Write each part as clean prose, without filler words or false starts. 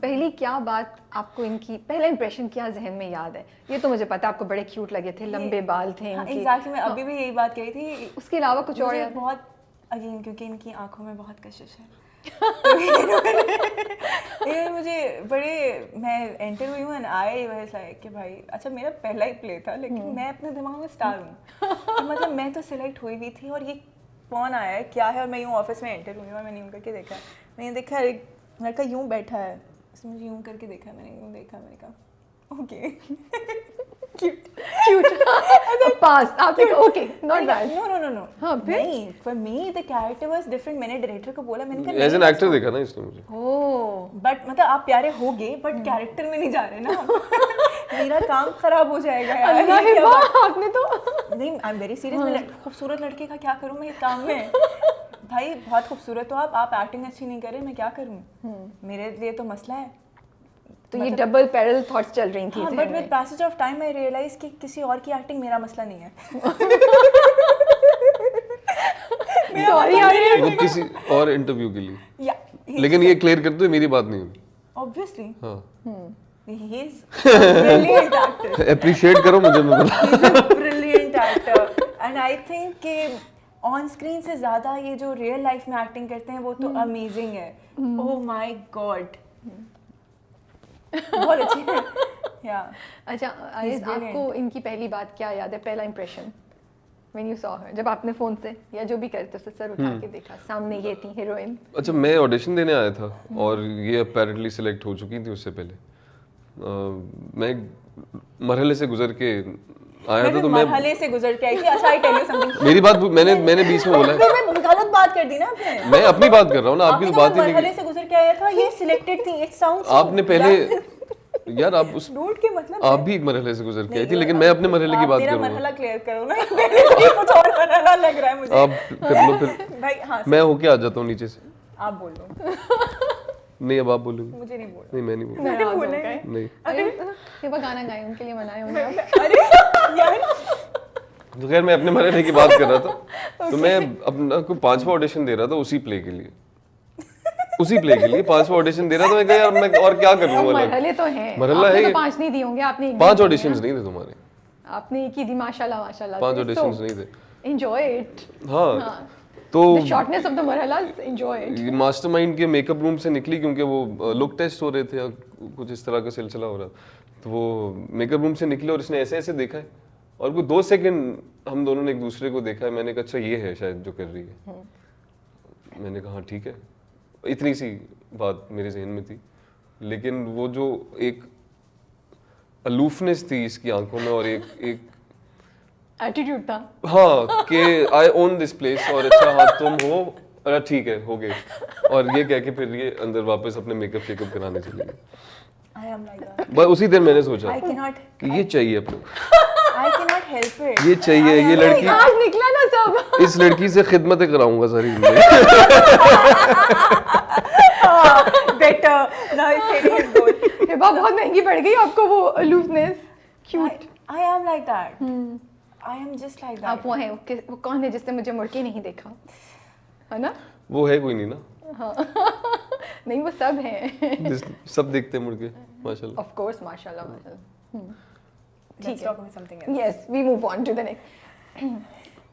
पहली क्या बात आपको इनकी, पहला इंप्रेशन क्या जहन में याद है? ये तो मुझे पता, आपको बड़े क्यूट लगे थे, लंबे बाल थे इनके। एग्जैक्टली, मैं अभी भी यही बात कही थी। उसके अलावा कुछ और मुझे याद है? बहुत अगेन क्योंकि इनकी आंखों में बहुत कशिश है तो ये मुझे बड़े, मैं एंटर हुई हूँ एंड आई वाज लाइक कि भाई अच्छा मेरा पहला ही प्ले था, लेकिन मैं अपने दिमाग में स्टार हूँ तो मतलब मैं तो सिलेक्ट हुई हुई थी और ये कौन आया है क्या है, और मैं यूँ ऑफिस में एंटर हुई हूँ और मैंने यूँ करके देखा, मैंने देखा एक लड़का यूँ बैठा है, उसने मुझे यूँ करके देखा, मैंने यूँ देखा, मैंने कहा ओके क्यूट पास, आपने कहा okay not bad. No no no no हाँ, फिर? नहीं, for me the character was different. मैंने डायरेक्टर को बोला, मैंने कहा एज एन एक्टर देखा ना इसने मुझे। ओह, बट मतलब आप प्यारे होगे बट कैरेक्टर में नहीं जा रहे ना मेरा काम खराब हो जाएगा यार। अल्लाह ये क्या बात- आपने तो नहीं, आई एम वेरी सीरियस। मैं खूबसूरत लड़के का क्या करूँ मैं ये काम में? भाई बहुत खूबसूरत हो आप एक्टिंग अच्छी नहीं कर रहे, मैं क्या करूँ? मेरे लिए तो मसला है। तो ये डबल पैरल थॉट्स चल रही थी। हाँ, but with passage of time I realize कि किसी और की एक्टिंग मेरा मसला नहीं है। सॉरी वो किसी और इंटरव्यू के लिए, या लेकिन ये क्लियर कर दो मेरी बात नहीं हुई। ऑब्वियसली हाँ, he is a brilliant actor. Appreciate करो मुझे, मैं बता। He's a brilliant actor. And I think कि ऑन स्क्रीन से ज़्यादा ये जो रियल लाइफ में एक्टिंग करते हैं वो तो अमेजिंग है। ओह माय गॉड, बहुत अच्छी है। या अच्छा आरिज़, आपको इनकी पहली बात क्या याद है, पहला impression when you saw her? जब आपने फोन से या जो भी करते उससे सर उठा के देखा, सामने ये थी हीरोइन। अच्छा, मैं ऑडिशन देने आया था और ये अपेरेंटली सिलेक्ट हो चुकी थी उससे पहले। मैं एक मरहले से गुजर के आया था, तो मैं मरहले से गुजर के आई थी। अच्छा, आई टेल यू समथिंग। मेरी बात मैंने बीच में बोला है। मैं गलत बात कर दी ना आपने। मैं अपनी बात कर रहा हूँ ना, आपकी तो बात ही मरहले नहीं। से गुजर के आया था, ये सिलेक्टेड थी। इट साउंड्स आपने पहले यार आप उस रूट के मतलब आप भी एक मरहले से गुजर के आई थी, लेकिन मैं अपने मरहले की बात कर मेरा रहा हूँ। मरहला क्लियर करो ना, मेरे लिए कुछ और मरहला लग रहा है मुझे। आप कर लो फिर, भाई हाँ, मैं होके आ जाता हूँ नीचे से। आप बोल लो, नहीं, अब आप बोलोगे। मुझे नहीं बोलना। नहीं, मैं नहीं बोलूँ। नाराज हो बोले। गए। नहीं, अरे ये वो गाना गाए, उनके लिए मनाए होंगे आप। अरे यार, तो खैर मैं अपने मरहले की बात कर रहा था। तो मैं अपना को 5वां ऑडिशन दे रहा था उसी प्ले के लिए, उसी प्ले के लिए 5वां ऑडिशन दे रहा था। मैं कहा यार मैं और क्या कर लूँ, मरहले तो हैं, मरहला आपने है तो ये। 5 नहीं दिए होंगे, आपने एक 5 दिए ऑडिशंस होंगे। नहीं थे तुम्हारे, आपने एक ही दी, माशाल्लाह माशाल्लाह। 5 ऑडिशंस नहीं थे। Enjoy it. हाँ, तो द शॉर्टनेस ऑफ द मरहला, एंजॉय इट। मास्टरमाइंड के मेकअप रूम से निकली, क्योंकि वो लुक टेस्ट हो रहे थे या कुछ इस तरह का सिलसिला हो रहा, तो वो मेकअप रूम से निकले और इसने ऐसे ऐसे देखा है और वो 2 सेकंड हम दोनों ने एक दूसरे को देखा है। मैंने कहा अच्छा ये है शायद जो कर रही है। मैंने कहा हाँ ठीक है, इतनी सी बात मेरे जहन में थी। लेकिन वो जो एक अलूफनेस थी इसकी आंखों में और एक एटीट्यूड था। हाँ कि आई ओन दिस प्लेस, और अच्छा हाँ तुम हो, अरे ठीक है हो गए, और ये कह के फिर ये अंदर वापस अपने मेकअप शेकअप कराने चली गई। I am like that. बस उसी दिन मैंने सोचा I cannot, कि ये चाहिए अपने, I cannot help it. ये चाहिए, ये लड़की, आज निकला ना सब। इस लड़की से खिदमतें कराऊंगा सारी जिंदगी। Better. Now he's hitting his goal. ये बात बहुत महंगी पड़ गई आपको, वो aloofness, cute. I am like that. I am just like that. आप वो हैं, वो कौन है जिसने मुझे मुड़ के नहीं देखा, है ना? वो है कोई नहीं ना, नहीं वो सब हैं। सब देखते हैं मुड़ के माशाल्लाह। ऑफ कोर्स, माशाल्लाह माशाल्लाह। Let's talk about something else. Yes, we move on to the next.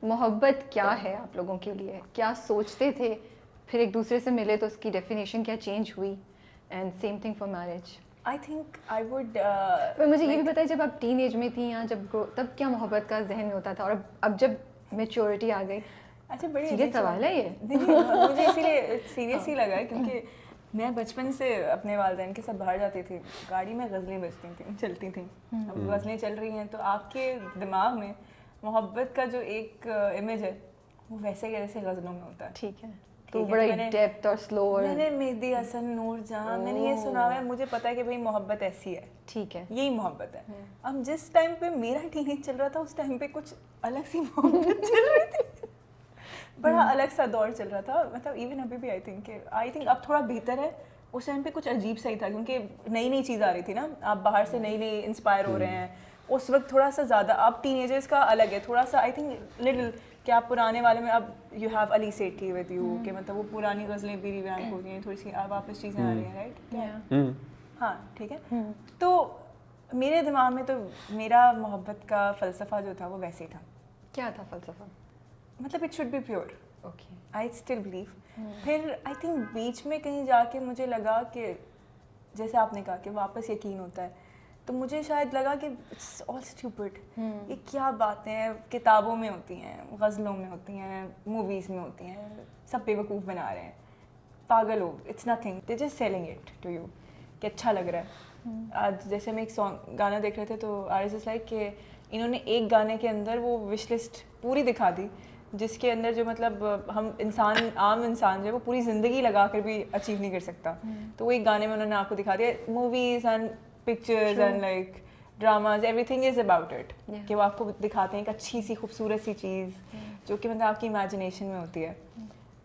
मोहब्बत क्या है आप लोगों के लिए? क्या सोचते थे, फिर एक दूसरे से मिले तो उसकी डेफिनेशन क्या चेंज हुई? And same thing for marriage. I think I would. पर मुझे ये भी बताइए, जब आप टीन एज में थी या तब क्या मोहब्बत का जहन में होता था, और अब जब मेच्योरिटी आ गई? अच्छा, बड़ी सीरियस सवाल है ये। नहीं, मुझे इसीलिए सीरियस ही लगा क्योंकि मैं बचपन से अपने वालिदैन के साथ बाहर जाती थी, गाड़ी में गज़लें बजती थी, चलती थी। अब गज़लें चल रही हैं तो आपके दिमाग में मोहब्बत का जो एक इमेज है वो वैसे जैसे गज़लों में होता है। ठीक है, तो बड़ा डेप्थ और स्लो और मैंने मेहदी हसन, नूर जहां, मैंने ये सुना हुआ है, मुझे पता है कि भाई मोहब्बत ऐसी है, ठीक है, यही मोहब्बत है। अब जिस टाइम पे मेरा टीनेज चल रहा था उस टाइम पे कुछ अलग सी मोहब्बत चल रही थी, बड़ा अलग सा दौर चल रहा था। मतलब इवन अभी भी आई थिंक अब थोड़ा बेहतर है। उस टाइम पे कुछ अजीब सा ही था क्योंकि नई नई चीज़ आ रही थी ना, आप बाहर से नई नई इंस्पायर हो रहे हैं। उस वक्त थोड़ा सा ज़्यादा, अब टीनेजर्स का अलग है थोड़ा सा, आई थिंक लिटिल, कि आप पुराने वाले में अब you have Ali Sethi with you, कि मतलब वो पुरानी गज़लें भी रिवैम्प हो रही हैं, थोड़ी सी अब वापस चीज़ें आ रही हैं, राइट? हाँ ठीक है। तो मेरे दिमाग में तो मेरा मोहब्बत का फ़लसफ़ा जो था वो वैसे ही था, क्या था फ़लसफ़ा? मतलब it should be pure, okay. I still believe. फिर आई थिंक बीच में कहीं जाके मुझे लगा कि जैसे आपने कहा कि वापस यकीन होता है, तो मुझे शायद लगा कि इट्स ऑल स्टूपिड, ये क्या बातें हैं, किताबों में होती हैं, गज़लों में होती हैं, मूवीज़ में होती हैं, सब बेवकूफ़ बना रहे हैं, पागल हो, it's nothing, they just selling it to you कि अच्छा लग रहा है। आज जैसे हम एक सॉन्ग गाना देख रहे थे तो आर एस लाइक कि इन्होंने एक गाने के अंदर वो विश लिस्ट पूरी दिखा दी, जिसके अंदर जो मतलब हम इंसान, आम इंसान जो है वो पूरी ज़िंदगी लगा कर भी अचीव नहीं कर सकता। तो वो एक गाने में उन्होंने आपको दिखा दिया। Movies and pictures and like dramas, everything is about it, कि वो आपको दिखाते हैं एक अच्छी सी खूबसूरत सी चीज़ जो कि मतलब आपकी इमेजिनेशन में होती है।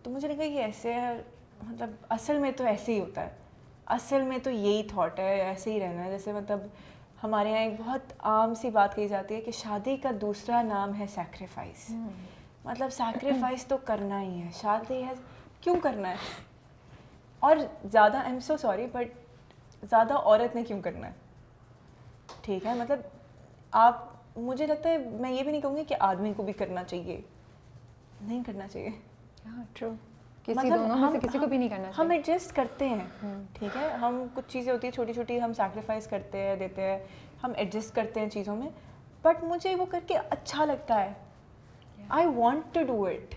तो मुझे लगा ये ऐसे है, मतलब असल में तो ऐसे ही होता है, असल में तो यही थॉट है, ऐसे ही रहना है। जैसे मतलब हमारे यहाँ एक बहुत आम सी बात कही जाती है कि शादी का दूसरा नाम है सैक्रिफाइस। मतलब सैक्रिफाइस तो करना ही है, शादी है क्यों करना है, और ज़्यादा I am so sorry but ज़्यादा औरत ने क्यों करना है, ठीक है। मतलब आप, मुझे लगता है मैं ये भी नहीं कहूँगी कि आदमी को भी करना चाहिए, नहीं करना चाहिए। हाँ ट्रू, किसी मतलब दोनों में से किसी को भी नहीं करना हम चाहिए। एडजस्ट करते हैं, ठीक है, हम कुछ चीज़ें होती है छोटी छोटी, हम सैक्रिफाइस करते हैं, देते हैं, हम एडजस्ट करते हैं चीज़ों में, बट मुझे वो करके अच्छा लगता है, I want to do it,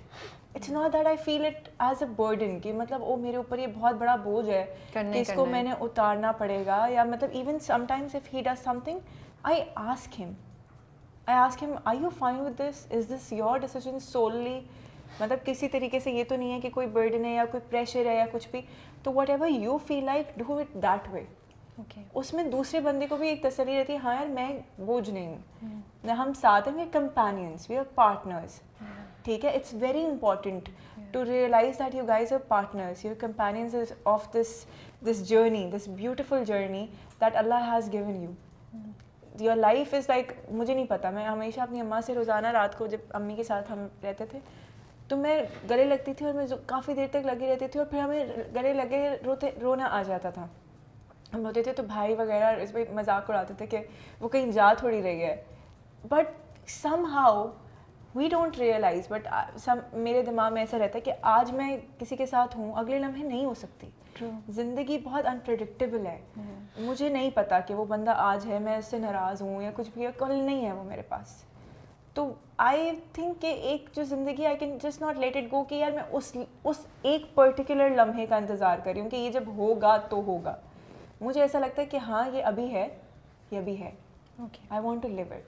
it's not that I feel it as a burden कि मतलब ओ मेरे ऊपर ये बहुत बड़ा बोझ है कि इसको मैंने उतारना पड़ेगा, या मतलब even sometimes if he does something I ask him, are you fine with this, is this your decision solely, मतलब किसी तरीके से ये तो नहीं है कि कोई बर्डन है या कोई प्रेशर है या कुछ भी, तो what ever you feel like do it that way. उसमें दूसरे बंदे को भी एक तसल्ली रहती है, हाँ यार मैं बोझ नहीं हूँ, हम साथ हैं, we are companions, we are partners, ठीक है। It's very important to realize that you guys are partners, your companions of this journey, this beautiful journey that Allah has given you. Your life is like, मुझे नहीं पता, मैं हमेशा अपनी अम्मा से रोज़ाना रात को जब अम्मी के साथ हम रहते थे तो मैं गले लगती थी और मैं काफ़ी देर तक लगी रहती थी, और फिर हमें गले लगे रोना आ जाता था, हम रोते थे, तो भाई वगैरह इस पर मजाक उड़ाते थे कि वो कहीं जा थोड़ी रही है, but somehow we don't realize, but मेरे दिमाग में ऐसा रहता है कि आज मैं किसी के साथ हूँ, अगले लम्हे नहीं हो सकती। ज़िंदगी बहुत अनप्रेडिक्टेबल है, मुझे नहीं पता कि वो बंदा आज है, मैं उससे नाराज़ हूँ या कुछ भी है, कल नहीं है वो मेरे पास। तो आई थिंक कि एक जो ज़िंदगी, I can just not let it go कि यार मैं उस एक पर्टिकुलर लम्हे का इंतज़ार कर रही हूँ कि ये जब होगा तो होगा। मुझे ऐसा लगता है कि हाँ ये अभी है, ये अभी है, I want to live it.